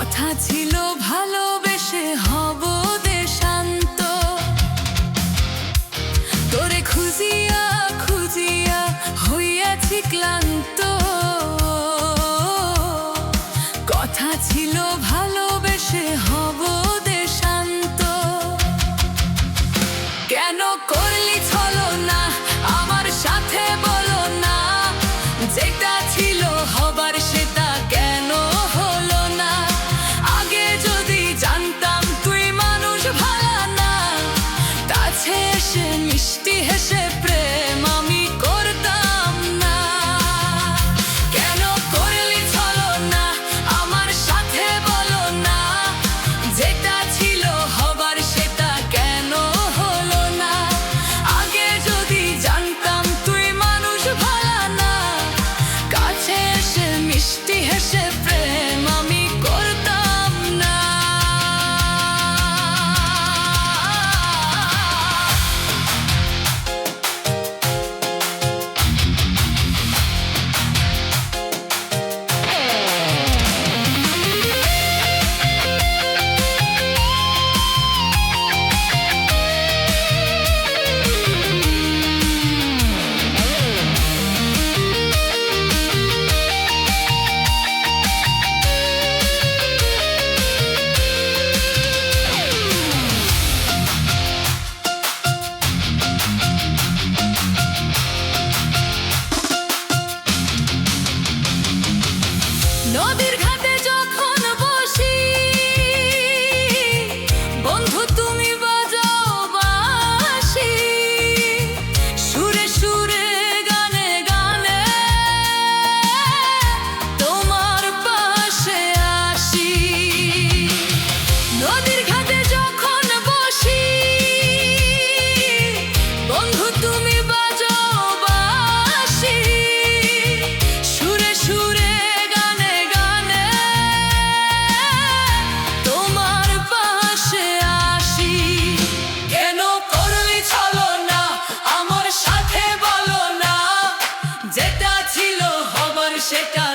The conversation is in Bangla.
কথা ছিল ভালোবেসে হব দেশান্ত, তোরে খুঁজিয়া খুঁজিয়া হইয়াছি ক্লান্ত। কথা ছিল ভালোবেসে হব দেশান্ত, কেন করলি ছলনা আমার সাথে বলো না, যেটা ছিল হবার সেটা কেন হলো না। আগে যদি জানতাম তুই মানুষ ভালো না, কাছে এসে মিষ্টি হেসে প্রেম আমি করতাম না। কেন করলি ছলনা আমার সাথে বলো না, যেটা ছিল হবার সেটা কেন হলো না। আগে যদি জানতাম তুই মানুষ ভালো না, কাছে এসে মিষ্টি হেসে প্রেম আমি করতাম না। নদীর ঘাটে যখন বসি বন্ধু তুমি বাজাও বাঁশি, সুরে সুরে গানে গানে তোমার পাশে আসি। নদীর ঘাটে যখন বসি বন্ধু তুমি বাজাও বাঁশি, সুরে সুরে সেটা